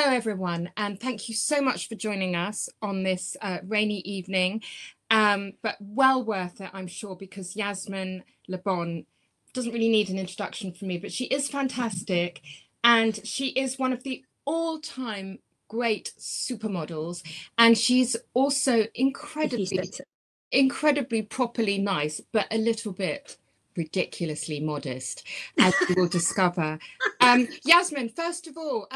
Hello, everyone, and thank you so much for joining us on this rainy evening, but well worth it, I'm sure, because Yasmin Le Bon doesn't really need an introduction from me, but she is fantastic, and she is one of the all-time great supermodels, and she's also incredibly properly nice, but a little bit ridiculously modest, as you will discover. Yasmin, first of all,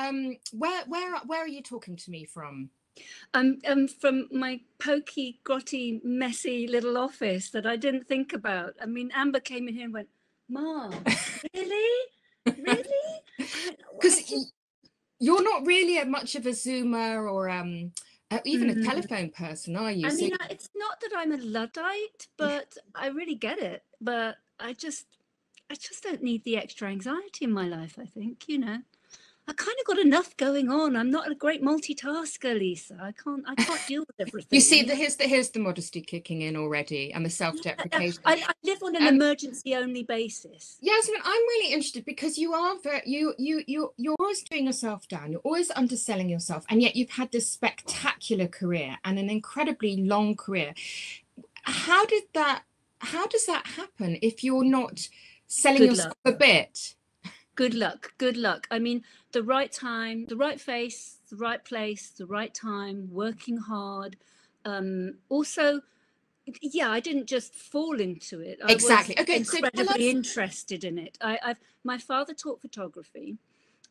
where are you talking to me from? From my pokey, grotty, messy little office that I didn't think about. I mean, Amber came in here and went, "Mom, really? Really?" Because you're not really much of a Zoomer or even a telephone person, are you? I mean, it's not that I'm a Luddite, but I really get it. But I just don't need the extra anxiety in my life, I think, I kind of got enough going on. I'm not a great multitasker, Lisa. I can't deal with everything. You see, here's the modesty kicking in already, and the self-deprecation. I live on an emergency only basis. Yasmin, I'm really interested because you're always doing yourself down. You're always underselling yourself, and yet you've had this spectacular career and an incredibly long career. How does that happen if you're not selling yourself a bit? Good luck. I mean, the right time, the right face, the right place, the right time, working hard. Also, yeah, I didn't just fall into it. Exactly. I was incredibly interested in it. My father taught photography,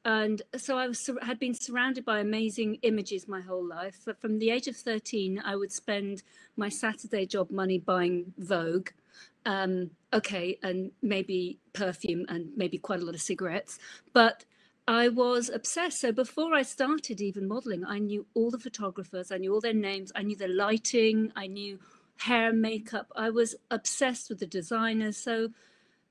and so had been surrounded by amazing images my whole life. From the age of 13, I would spend my Saturday job money buying Vogue. Okay, and maybe perfume and maybe quite a lot of cigarettes, but I was obsessed. So before I started even modeling, I knew all the photographers, I knew all their names, I knew their lighting, I knew hair, makeup. I was obsessed with the designers. So,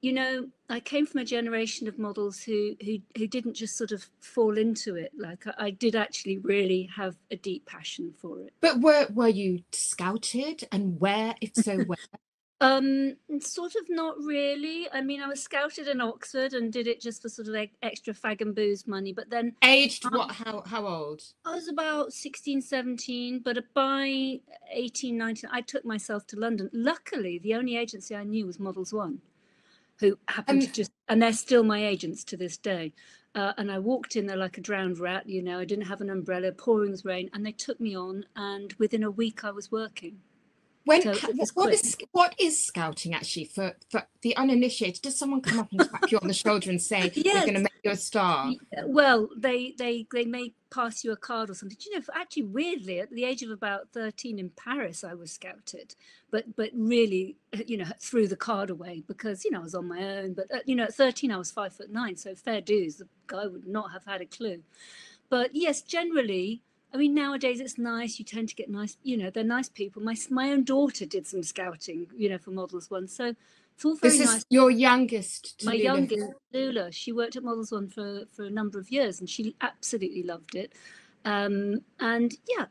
I came from a generation of models who didn't just sort of fall into it. Like I did actually really have a deep passion for it. But were you scouted, and where, if so, where? Sort of not really. I mean, I was scouted in Oxford and did it just for sort of like extra fag and booze money. But then aged what? How old? I was about 16, 17, but by 18, 19, I took myself to London. Luckily, the only agency I knew was Models One, who happened to and they're still my agents to this day. And I walked in there like a drowned rat, I didn't have an umbrella, pouring with rain, and they took me on, and within a week I was working. What is scouting actually for the uninitiated? Does someone come up and tap you on the shoulder and say, yes, we're going to make you a star? Well, they may pass you a card or something. Actually, weirdly, at the age of about 13 in Paris, I was scouted, but really, threw the card away because, I was on my own. But, at 13, I was 5'9", so fair dues. The guy would not have had a clue. But yes, generally, I mean, nowadays it's nice. You tend to get nice, they're nice people. My own daughter did some scouting, for Models One. So it's all very nice. This is your youngest? My youngest, Lula. She worked at Models One for a number of years, and she absolutely loved it. And yeah,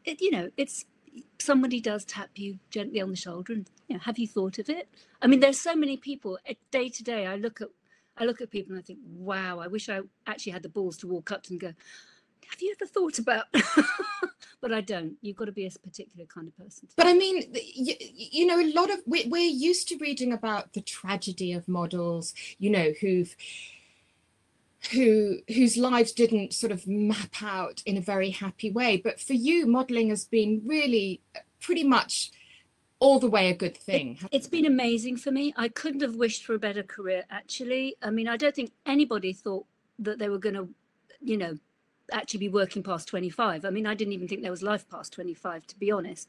it's somebody does tap you gently on the shoulder, and have you thought of it? I mean, there's so many people. Day to day, I look at people and I think, wow, I wish I actually had the balls to walk up to them and go, have you ever thought about? But I don't. You've got to be a particular kind of person. But I mean, a lot of we're used to reading about the tragedy of models, whose lives didn't sort of map out in a very happy way. But for you, modeling has been really pretty much all the way a good thing. It's been amazing for me. I couldn't have wished for a better career, actually. I mean, I don't think anybody thought that they were going to, actually be working past 25. I mean, I didn't even think there was life past 25, to be honest.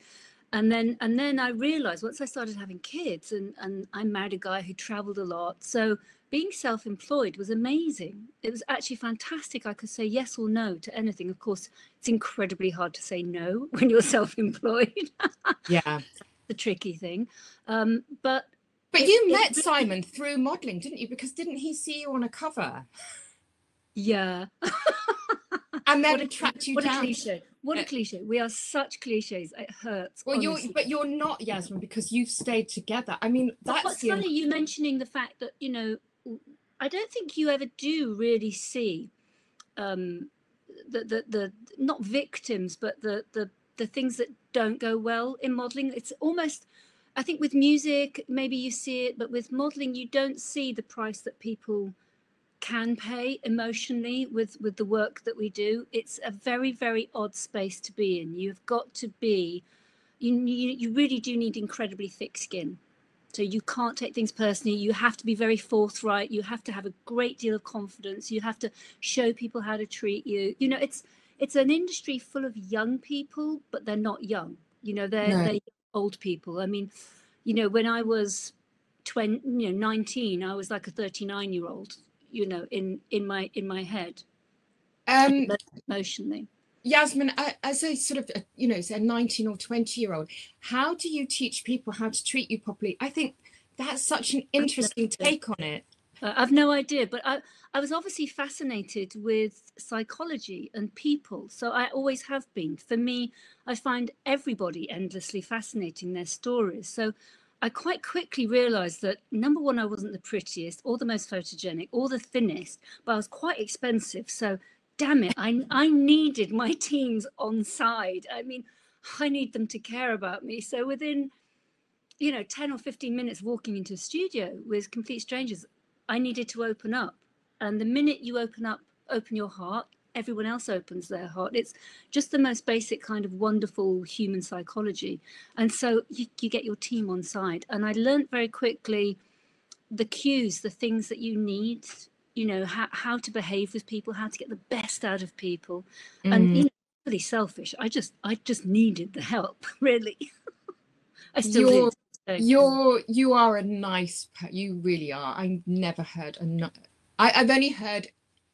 And then I realized once I started having kids, and I married a guy who traveled a lot. So being self-employed was amazing. It was actually fantastic. I could say yes or no to anything. Of course, it's incredibly hard to say no when you're self-employed. Yeah. The tricky thing. But you met Simon through modeling, didn't you? Because didn't he see you on a cover? Yeah. And then tracked you down. What a cliche. We are such cliches. It hurts. Well, you're not, Yasmin, because you've stayed together. I mean, that's what's funny, you mentioning the fact that, I don't think you ever do really see the not victims, but the things that don't go well in modeling. It's almost, I think with music, maybe you see it, but with modeling, you don't see the price that people can pay emotionally with the work that we do. It's a very, very odd space to be in. You've got to be, you really do need incredibly thick skin. So you can't take things personally. You have to be very forthright. You have to have a great deal of confidence. You have to show people how to treat you. You know, it's an industry full of young people, but they're not young. You know, they're old people. I mean, you know, when I was 19, I was like a 39-year-old. You know, in my head, emotionally. Yasmin, as a sort of, you know, say a 19 or 20-year-old, how do you teach people how to treat you properly? I think that's such an interesting take on it. I've no idea, but I was obviously fascinated with psychology and people. So I always have been. For me, I find everybody endlessly fascinating, their stories. So I quite quickly realized that, number one, I wasn't the prettiest or the most photogenic or the thinnest, but I was quite expensive. So damn it, I needed my teams on side. I mean, I need them to care about me. So within, you know, 10 or 15 minutes walking into a studio with complete strangers, I needed to open up. And the minute you open your heart, everyone else opens their heart. It's just the most basic kind of wonderful human psychology. And so you get your team on side. And I learned very quickly the cues, the things that you need, you know, how to behave with people, how to get the best out of people. And, you know, really selfish. I just needed the help, really. I still do. You are a nice, you really are. I've never heard I've only heard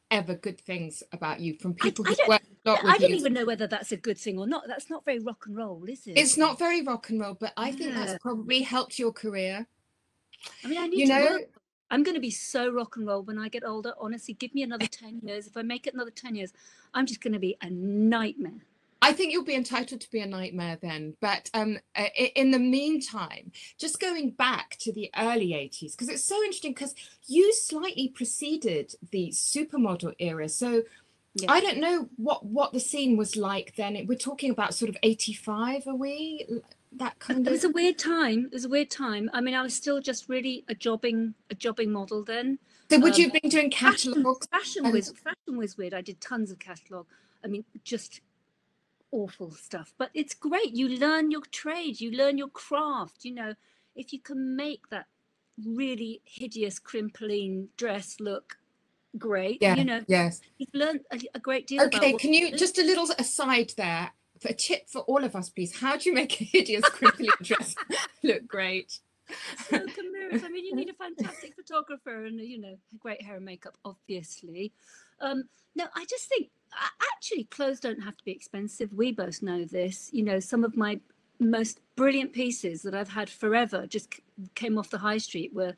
ever good things about you from people who work a lot with you. I don't even know whether that's a good thing or not. That's not very rock and roll, is it? It's not very rock and roll, but I think that's probably helped your career. I mean, I need to work. I'm going to be so rock and roll when I get older. Honestly, give me another 10 years. If I make it another 10 years, I'm just going to be a nightmare. I think you'll be entitled to be a nightmare then. But in the meantime, just going back to the early 80s, because it's so interesting, because you slightly preceded the supermodel era. So yeah. I don't know what the scene was like then. We're talking about sort of 85, are we? That kind of. It was a weird time. It was a weird time. I mean, I was still just really a jobbing model then. So would you have been doing catalogs? Fashion was weird. I did tons of catalog. I mean, just awful stuff, but it's great. You learn your trade, you learn your craft. You know, if you can make that really hideous crimpling dress look great, you know, yes, you've learned a great deal. Okay, can you just a little aside there, for a tip for all of us, please? How do you make a hideous crimpling dress look great? Smoke and mirrors. I mean, you need a fantastic photographer and, you know, great hair and makeup, obviously. No, I just think actually clothes don't have to be expensive. We both know this. You know, some of my most brilliant pieces that I've had forever just came off the high street were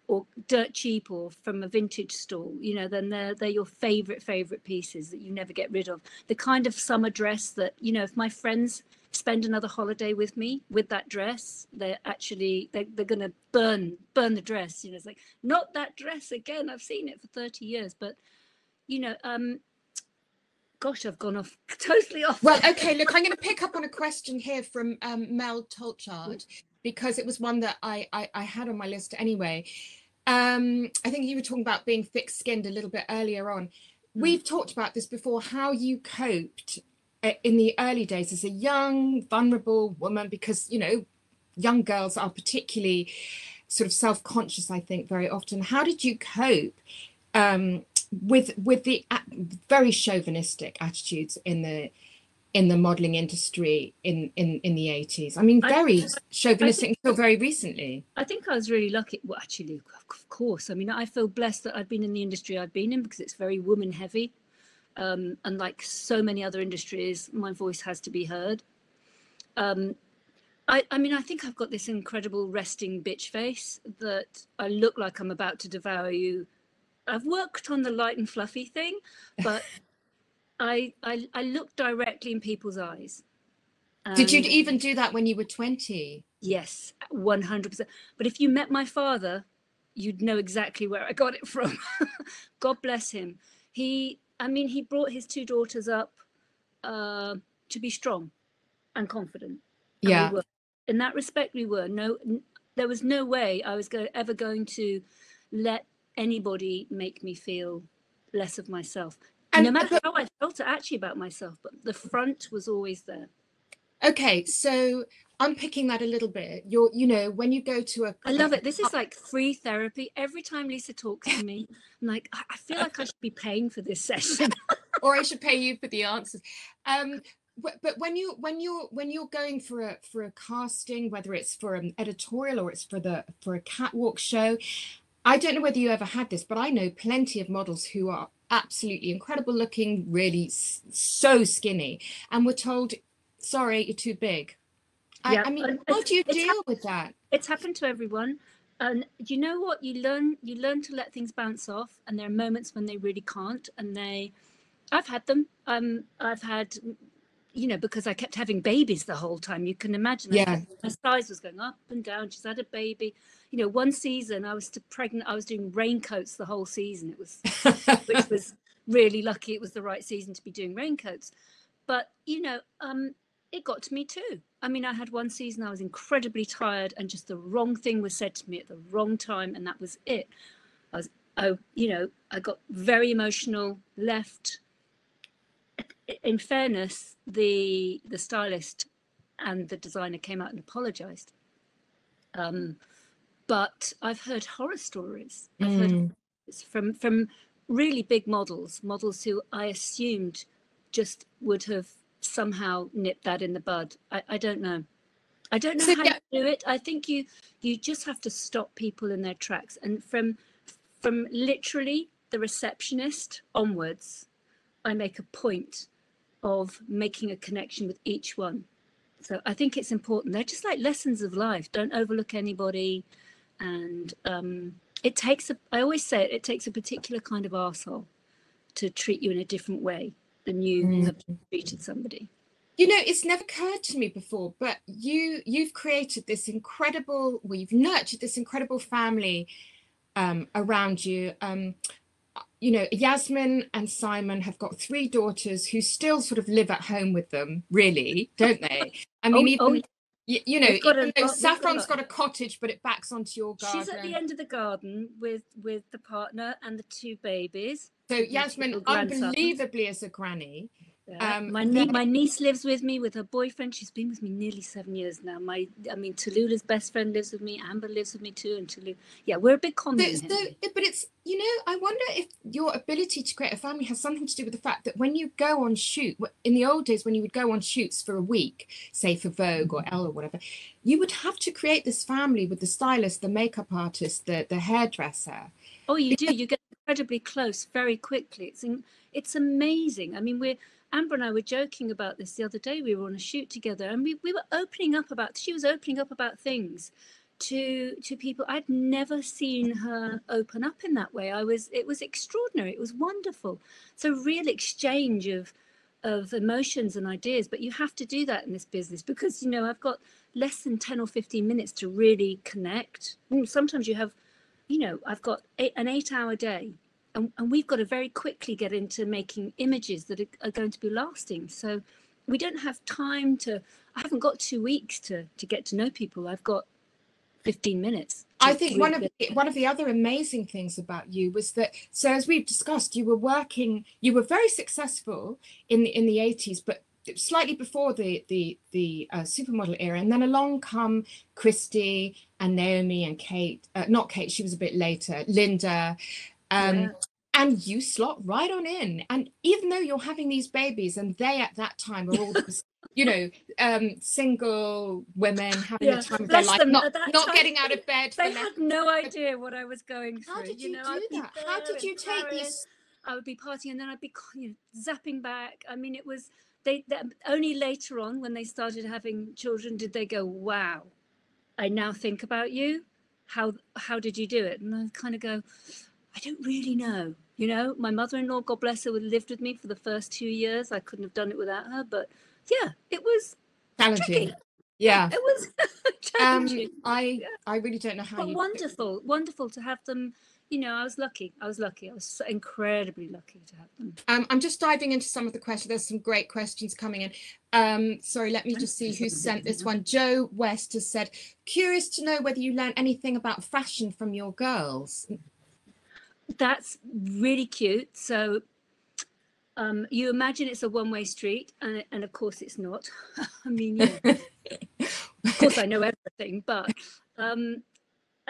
or dirt cheap or from a vintage store. You know, then they're your favorite pieces that you never get rid of. The kind of summer dress that, you know, if my friends spend another holiday with me with that dress, they're gonna burn the dress. You know, it's like, not that dress again. I've seen it for 30 years. But you know, gosh, I've gone off totally off. Well, okay, look, I'm going to pick up on a question here from Mel Tolchard, because it was one that I had on my list anyway. I think you were talking about being thick-skinned a little bit earlier on. We've talked about this before, how you coped in the early days as a young, vulnerable woman, because, you know, young girls are particularly sort of self-conscious, I think, very often. How did you cope with the very chauvinistic attitudes in the modeling industry in the 80s? I mean, very chauvinistic until very recently. I think I was really lucky. Well, actually, of course. I mean, I feel blessed that I've been in the industry I've been in, because it's very woman heavy. And like so many other industries, my voice has to be heard. I mean, I think I've got this incredible resting bitch face that I look like I'm about to devour you. I've worked on the light and fluffy thing, but I look directly in people's eyes. Did you even do that when you were 20? Yes, 100%. But if you met my father, you'd know exactly where I got it from. God bless him. He I mean, he brought his two daughters up to be strong and confident. And Yeah. we were. In that respect, we were. There was no way I was ever going to let anybody make me feel less of myself. And no matter how I felt actually about myself, but the front was always there. Okay, so unpicking that a little bit, you know, when you go to I love it. This is like free therapy. Every time Lisa talks to me, I'm like, I feel like I should be paying for this session. Or I should pay you for the answers. But when you're going for a casting, whether it's for an editorial or it's for a catwalk show, I don't know whether you ever had this, but I know plenty of models who are absolutely incredible looking, really so skinny, and were told, sorry, you're too big. Yeah. I mean, how do you deal with that? It's happened to everyone. And you know what? You learn to let things bounce off, and there are moments when they really can't. And I've had them. I've had, you know, because I kept having babies the whole time. You can imagine. Yeah. My size was going up and down. She's had a baby. You know, one season I was still pregnant. I was doing raincoats the whole season. It was, which was really lucky. It was the right season to be doing raincoats. But you know, it got to me too. I mean, I had one season I was incredibly tired, and just the wrong thing was said to me at the wrong time, and that was it. I got very emotional, left. In fairness, the stylist and the designer came out and apologized. But I've heard horror stories. I've heard from really big models who I assumed just would have somehow nipped that in the bud. I don't know. I don't know how you do it. I think you just have to stop people in their tracks. And from literally the receptionist onwards, I make a point of making a connection with each one. So I think it's important. They're just like lessons of life. Don't overlook anybody. And I always say it takes a particular kind of arsehole to treat you in a different way than you have treated somebody. You know, it's never occurred to me before, but you've created this incredible, well, you've nurtured this incredible family around you. You know, Yasmin and Simon have got 3 daughters who still sort of live at home with them, really, don't they? I mean, you know, even though Saffron's got a cottage, but it backs onto your garden. She's at the end of the garden with the partner and the 2 babies. So Yasmin, unbelievably as a granny. Yeah. My niece lives with me with her boyfriend. She's been with me nearly 7 years now. Tallulah's best friend lives with me. Amber lives with me too. And Tallulah, yeah, we're a big commune. But it's, you know, I wonder if your ability to create a family has something to do with the fact that when you go on shoot, in the old days, when you would go on shoots for a week, say for Vogue or Elle or whatever, you would have to create this family with the stylist, the makeup artist, the hairdresser. Oh, you do. You get incredibly close very quickly. It's amazing. I mean, Amber and I were joking about this the other day. We were on a shoot together, and we were opening up about. She was opening up about things to people. I'd never seen her open up in that way. It was extraordinary. It was wonderful. It's a real exchange of emotions and ideas. But you have to do that in this business because, you know, I've got less than 10 or 15 minutes to really connect. Sometimes you have, you know, I've got an 8-hour day. And we've got to very quickly get into making images that are going to be lasting. So we don't have time I haven't got 2 weeks to get to know people. I've got 15 minutes. I think one of the other amazing things about you was that, so as we've discussed, you were very successful in the 80s, but slightly before the supermodel era, and then along come Christy and Naomi and Kate, not Kate, she was a bit later, Linda. And you slot right on in. And even though you're having these babies, and they at that time are all, you know, single women having the time of their life, not getting out of bed. They had no idea what I was going through. How did you do that? How did you take this? I would be partying, and then I'd be, you know, zapping back. I mean, it was they only later on when they started having children did they go, wow, I now think about you. How did you do it? And I kind of go, I don't really know. You know, my mother-in-law, God bless her, lived with me for the first 2 years. I couldn't have done it without her. But yeah, it was challenging. Yeah, it was challenging. I really don't know how. But wonderful to have them. you know, I was lucky. I was so incredibly lucky to have them. I'm just diving into some of the questions. There's some great questions coming in. Sorry, let me just see who sent this one. Joe West has said, curious to know whether you learned anything about fashion from your girls. That's really cute. So you imagine it's a one-way street, and of course it's not. I mean, you know, of course I know everything, but I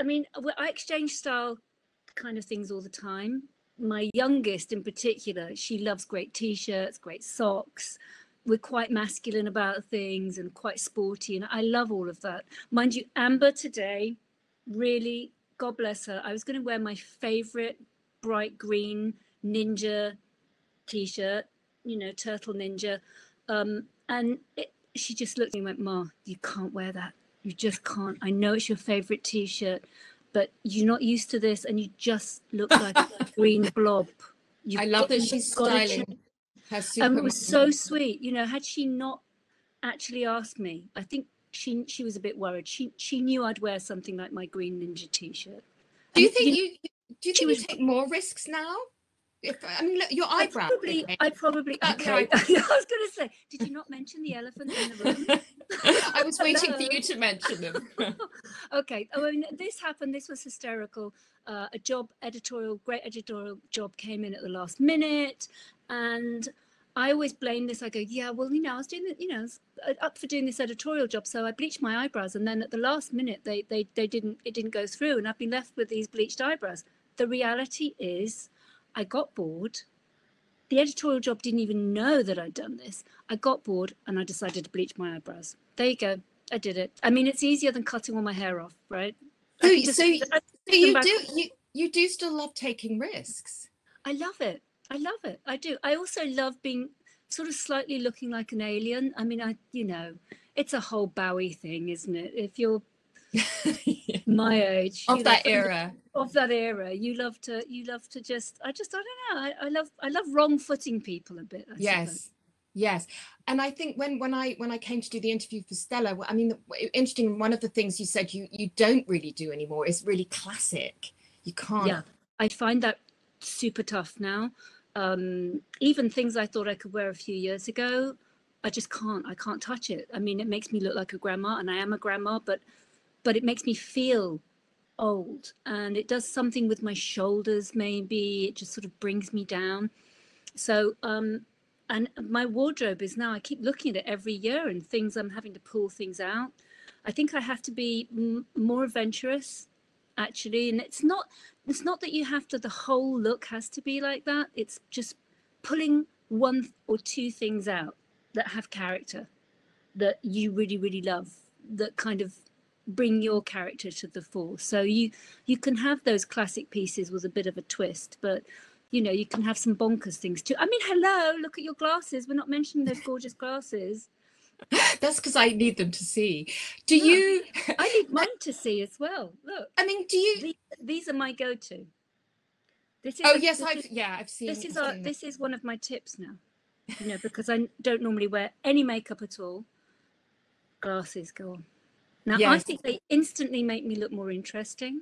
mean, I exchange style kind of things all the time. My youngest in particular, she loves great t-shirts, great socks. We're quite masculine about things and quite sporty, and I love all of that. Mind you, Amber today, really, God bless her, I was going to wear my favorite bright green ninja t-shirt, you know, turtle ninja, and she just looked at me and went, Ma, you can't wear that. You just can't. I know it's your favorite t-shirt, but you're not used to this, and you just look like a green blob. I love that she's styling her super. It was so sweet. You know, had she not actually asked me, I think she was a bit worried. She knew I'd wear something like my green ninja t-shirt. Do you think you take more risks now? I mean, look, your eyebrows. I probably. Okay. I was going to say, did you not mention the elephant in the room? I was waiting for you to mention them. Okay. I mean, this happened. This was hysterical. A great editorial job came in at the last minute, and I always blame this. I go, yeah, well, you know, I was doing it, you know, I was up for doing this editorial job, so I bleached my eyebrows, and then at the last minute, it didn't go through, and I've been left with these bleached eyebrows. The reality is, I got bored. The editorial job didn't even know that I'd done this. I got bored and I decided to bleach my eyebrows. There you go. I did it. I mean, it's easier than cutting all my hair off, right? So you do still love taking risks. I love it. I love it. I do. I also love being sort of slightly looking like an alien. I mean, you know, it's a whole Bowie thing, isn't it? If you're my age, of that era, you love to just I don't know, I love wrong-footing people a bit, I suppose. Yes. And I think when I came to do the interview for Stella, I mean, interesting, one of the things you said you don't really do anymore is really classic. You can't. Yeah, I find that super tough now. Even things I thought I could wear a few years ago, I just can't. I can't touch it. I mean, it makes me look like a grandma, and I am a grandma, but it makes me feel old, and it does something with my shoulders. Maybe it just sort of brings me down. So and my wardrobe is now, I keep looking at it every year, and things, I'm having to pull things out. I think I have to be more adventurous, actually. And it's not that you have to, the whole look has to be like that. It's just pulling one or two things out that have character, that you really, really love, that kind of bring your character to the fore. So you can have those classic pieces with a bit of a twist, but you know, you can have some bonkers things too. I mean, hello, look at your glasses. We're not mentioning those gorgeous glasses. That's because I need them to see. Do you? I need mine to see as well. Look. I mean, do you? These are my go-to. This is. Oh yes, I've seen. This is one of my tips now. You know, because I don't normally wear any makeup at all. Glasses go on. Now, yes. I think they instantly make me look more interesting,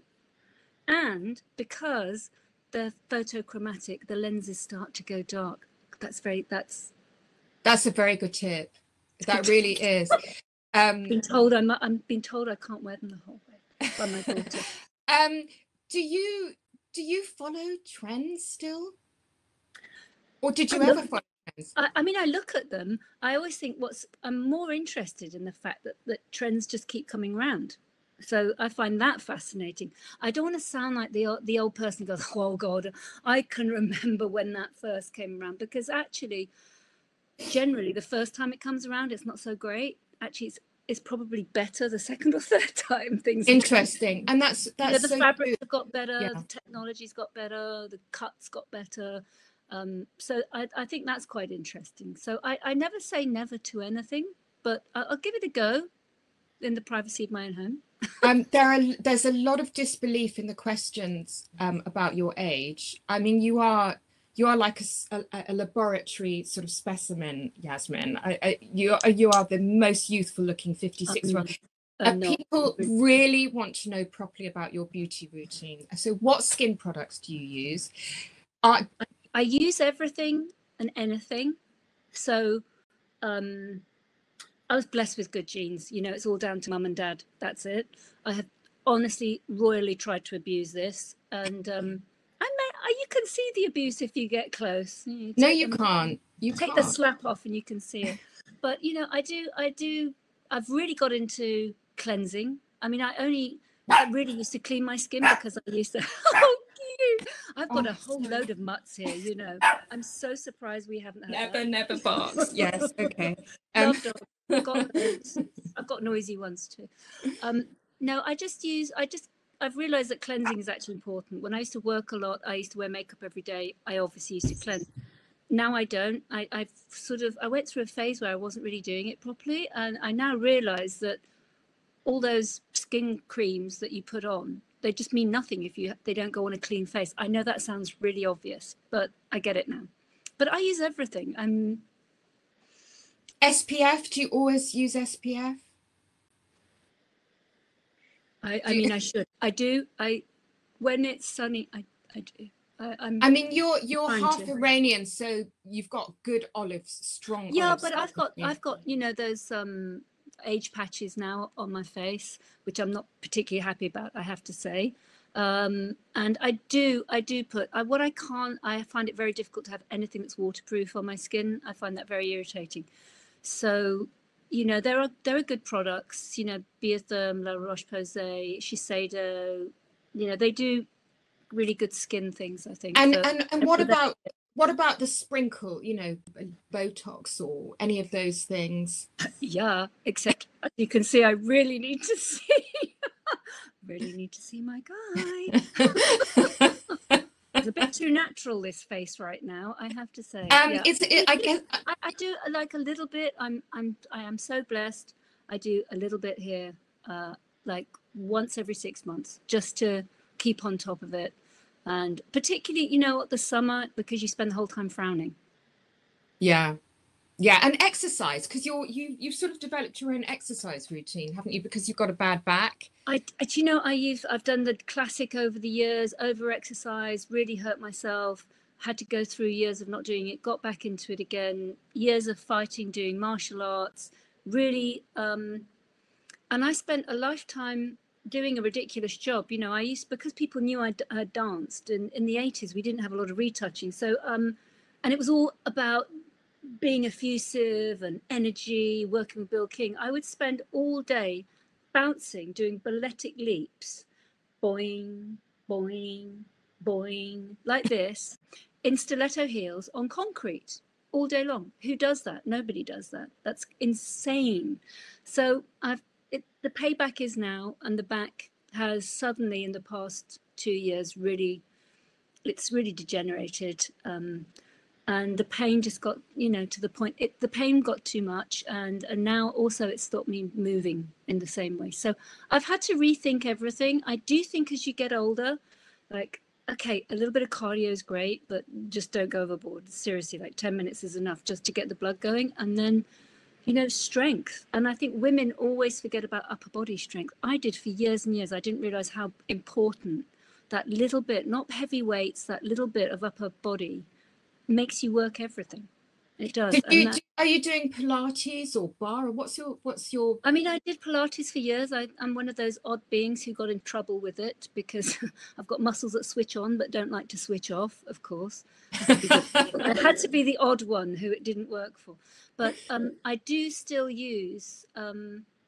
and because the photochromatic, the lenses start to go dark. That's a very good tip. That really is. Been told I'm being told I can't wear them the whole way by my daughter. Do you follow trends still, or did you ever follow trends? I mean, I look at them. I always think I'm more interested in the fact that trends just keep coming around. So I find that fascinating. I don't want to sound like the old person who goes, oh God, I can remember when that first came around, because actually, generally, the first time it comes around, it's not so great. Actually, it's probably better the second or third time things. Interesting. And that's you know, the fabrics have got better, the technology's got better, the cuts got better. So I think that's quite interesting. So I never say never to anything, but I'll give it a go in the privacy of my own home. There's a lot of disbelief in the questions about your age. I mean, you are like a laboratory sort of specimen, Yasmin. You are the most youthful looking 56-year-old. and not. People really want to know properly about your beauty routine. So what skin products do you use? I use everything and anything. So I was blessed with good genes. You know, it's all down to mum and dad. That's it. I have honestly royally tried to abuse this, and you can see the abuse if you get close. No, you can't. You take can't. the slap off and you can see it. But you know, I've really got into cleansing. I mean, I really used to clean my skin because I used to. Oh, cute. I've got a whole load of mutts here. You know, I'm so surprised we haven't had that. Never barks. Yes, okay. Love dogs. I've got loads. I've got noisy ones too. No, I've realized that cleansing is actually important. When I used to work a lot, I used to wear makeup every day. I obviously used to cleanse. Now I don't. I went through a phase where I wasn't really doing it properly, and I now realize that all those skin creams that you put on, they just mean nothing if they don't go on a clean face. I know that sounds really obvious, but I get it now. But I use everything. SPF, do you always use SPF? I mean, I should. I do. When it's sunny, I do. I mean, you're half Iranian, so you've got good olives, strong. Yeah, olives. but I've got you know those age patches now on my face, which I'm not particularly happy about, I have to say. And I do put what I can't. I find it very difficult to have anything that's waterproof on my skin. I find that very irritating. So, you know, there are good products. You know, Biotherm, La Roche-Posay, Shiseido. You know, they do really good skin things, I think. And what about the sprinkle, you know, Botox or any of those things? Yeah, except you can see I really need to see my guy. It's a bit too natural, this face right now, I have to say. Yeah. I guess I do like a little bit. I am so blessed. I do a little bit here, like once every 6 months, just to keep on top of it. And particularly, you know, the summer, because you spend the whole time frowning. Yeah, and exercise, because you've sort of developed your own exercise routine, haven't you? Because you've got a bad back. You know, I've done the classic over the years, over exercise, really hurt myself, had to go through years of not doing it, got back into it again, years of fighting, doing martial arts, really, and I spent a lifetime doing a ridiculous job. You know, because people knew I danced, and in the 80s we didn't have a lot of retouching, so and it was all about being effusive and energy, working with Bill King. I would spend all day bouncing, doing balletic leaps, boing, boing, boing, like this, in stiletto heels on concrete all day long. Who does that? Nobody does that. That's insane. So the payback is now, and the back has suddenly in the past 2 years it's really degenerated. And the pain just got, you know, to the point, the pain got too much. And now also it stopped me moving in the same way. So I've had to rethink everything. I do think as you get older, like, okay, a little bit of cardio is great, but just don't go overboard. Seriously, like 10 minutes is enough just to get the blood going. And then, you know, strength. And I think women always forget about upper body strength. I did for years and years. I didn't realize how important that little bit, not heavy weights, that little bit of upper body makes you work everything. It does. Are you doing Pilates or bar, or what's your I mean, I did Pilates for years. I'm one of those odd beings who got in trouble with it because I've got muscles that switch on but don't like to switch off, of course. I had to be the odd one who it didn't work for. But I do still use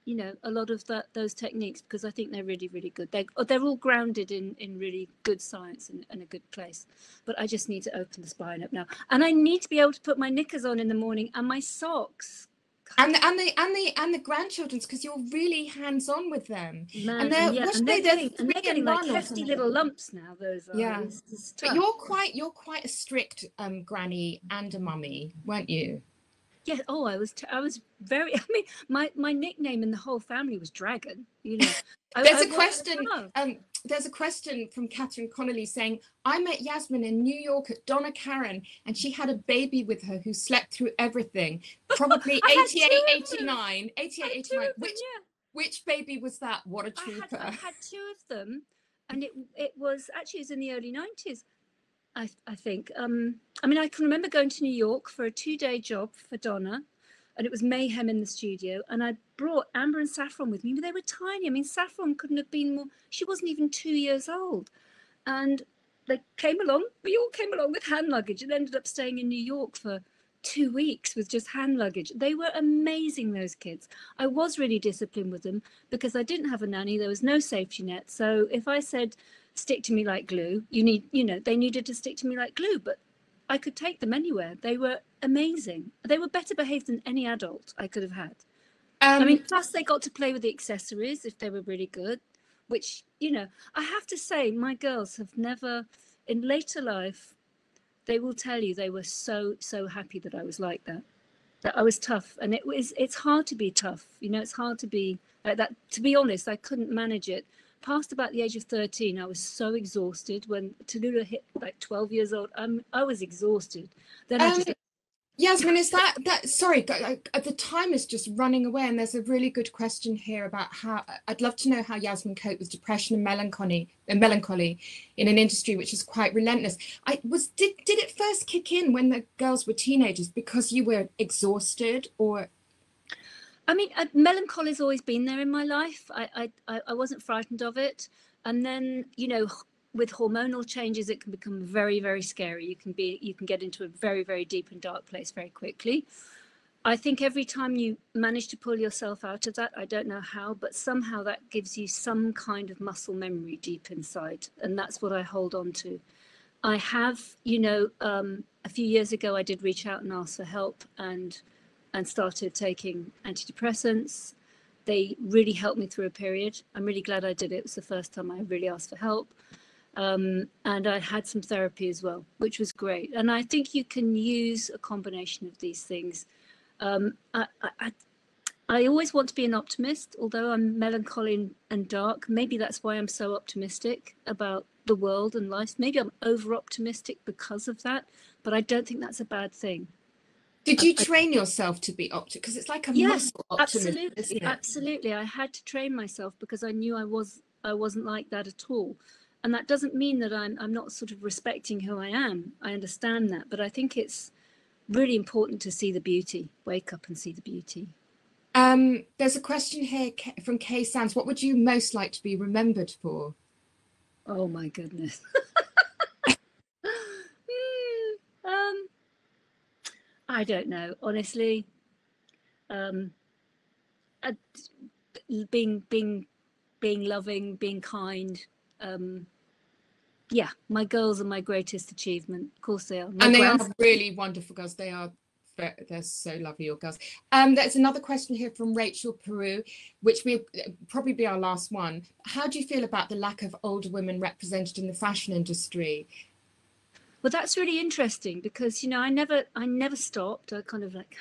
you know, a lot of those techniques, because I think they're really, really good. They're all grounded in really good science and a good place. But I just need to open the spine up now, and I need to be able to put my knickers on in the morning and my socks. And the grandchildren's, because you're really hands-on with them. Man, and they're getting like hefty little lumps now. Those are. Yeah. But you're quite a strict granny and a mummy, weren't you? Yeah. Oh, I was very. I mean, my nickname in the whole family was Dragon. You know. There's a question from Catherine Connolly saying, I met Yasmin in New York at Donna Karan, and she had a baby with her who slept through everything, probably 88, 89, Which baby was that? What a I trooper. had two of them, and it was actually, it was in the early 90s. I think. I mean, I can remember going to New York for a 2-day job for Donna, and it was mayhem in the studio. And I brought Amber and Saffron with me, but they were tiny. I mean, Saffron couldn't have been more, she wasn't even 2 years old. And they came along, we all came along with hand luggage and ended up staying in New York for 2 weeks with just hand luggage. They were amazing, those kids. I was really disciplined with them because I didn't have a nanny. There was no safety net. So if I said, stick to me like glue, they needed to stick to me like glue, but I could take them anywhere. They were amazing. They were better behaved than any adult I could have had. I mean, plus they got to play with the accessories if they were really good, which, I have to say, my girls have never, in later life, they will tell you they were so happy that I was like that I was tough. And it's hard to be tough. It's hard to be like that. To be honest, I couldn't manage it. Past about the age of 13, I was so exhausted. When Tallulah hit like 12 years old, I was exhausted. Then I just... Yasmin, is that sorry, the time is just running away, and there's a really good question here about how I'd love to know how Yasmin coped with depression and melancholy in an industry which is quite relentless. Did it first kick in when the girls were teenagers because you were exhausted, or? I mean, melancholy's always been there in my life. I wasn't frightened of it, and then with hormonal changes, it can become very, very scary. You can get into a very, very deep and dark place very quickly. I think every time you manage to pull yourself out of that, I don't know how, but somehow that gives you some kind of muscle memory deep inside, and that's what I hold on to. I have, a few years ago, I did reach out and ask for help and started taking antidepressants. They really helped me through a period. I'm really glad I did it. It was the first time I really asked for help. And I had some therapy as well, which was great. And I think you can use a combination of these things. I always want to be an optimist, although I'm melancholy and dark. Maybe that's why I'm so optimistic about the world and life. Maybe I'm over optimistic because of that, but I don't think that's a bad thing. Did you train yourself to be optimistic? Because it's like a muscle optimism, isn't it? Absolutely. I had to train myself because I knew I wasn't like that at all. And that doesn't mean that I'm not sort of respecting who I am. I understand that, but I think it's really important to see the beauty. Wake up and see the beauty. There's a question here from Kay Sands. What would you most like to be remembered for? Oh my goodness. I don't know, honestly. Being loving, being kind. Yeah, my girls are my greatest achievement. Of course they are. And they are really wonderful girls. They're so lovely, your girls. There's another question here from Rachel Peru, which will probably be our last one. How do you feel about the lack of older women represented in the fashion industry? Well, that's really interesting because, I never stopped. I kind of like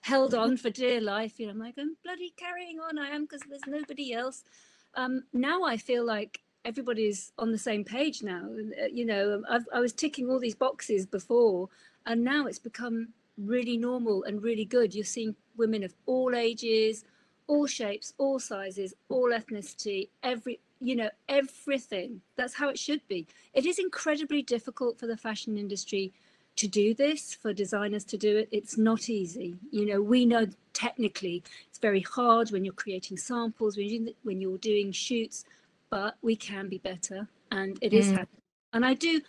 held on for dear life. I'm like, I'm bloody carrying on. I am, because there's nobody else. Now I feel like everybody's on the same page now. I was ticking all these boxes before, and now it's become really normal and really good. You're seeing women of all ages, all shapes, all sizes, all ethnicity, everything. That's how it should be. It is incredibly difficult for the fashion industry to do this, for designers to do it. It's not easy. We know technically it's very hard when you're creating samples, when you're doing shoots, but we can be better, and it is happening. And I do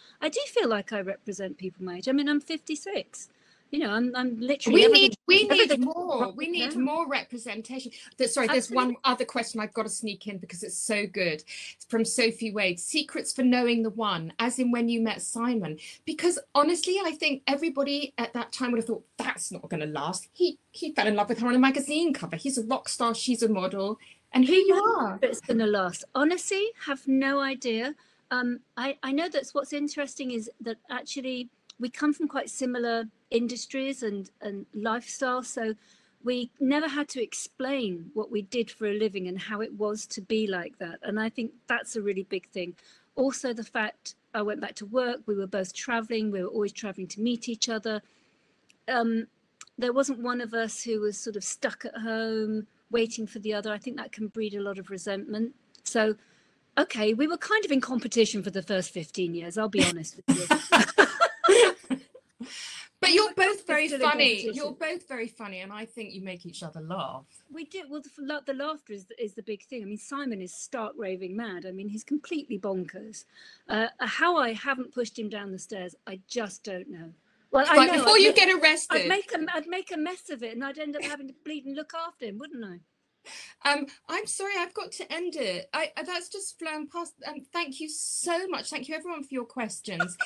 feel like I represent people my age. I mean, I'm 56. I'm literally... We need more. We need more representation. There's one other question I've got to sneak in because it's so good. It's from Sophie Wade. Secrets for knowing the one, as in when you met Simon. Because honestly, I think everybody at that time would have thought, that's not going to last. He fell in love with her on a magazine cover. He's a rock star. She's a model. And here you are. It's going to last. Honestly, have no idea. I know that's what's interesting is that actually we come from quite similar industries and lifestyles, so we never had to explain what we did for a living and how it was to be like that. And I think that's a really big thing. Also, the fact I went back to work, we were both traveling, we were always traveling to meet each other. There wasn't one of us who was sort of stuck at home waiting for the other. I think that can breed a lot of resentment. So, okay, we were kind of in competition for the first 15 years, I'll be honest with you. But you're both very funny. You're both very funny, and I think you make each other laugh. We do. Well, the laughter is the big thing. I mean, Simon is stark raving mad. I mean, he's completely bonkers. How I haven't pushed him down the stairs, I just don't know. Well, I know. Before you get arrested, I'd make a mess of it, and I'd end up having to bleed and look after him, wouldn't I? I'm sorry, I've got to end it. That's just flown past. Thank you so much. Thank you everyone for your questions.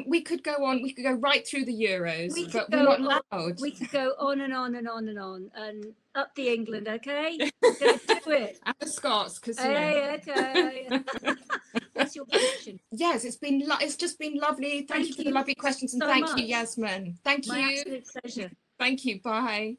We could go on. We could go right through the Euros, but we're not allowed. We could go on and on and on and on, and up the England. Okay, let's do it. And the Scots, because okay. What's your question? Yes, it's just been lovely. Thank you for the lovely questions, and thank you, Yasmin. Thank you. My absolute pleasure. Thank you. Bye.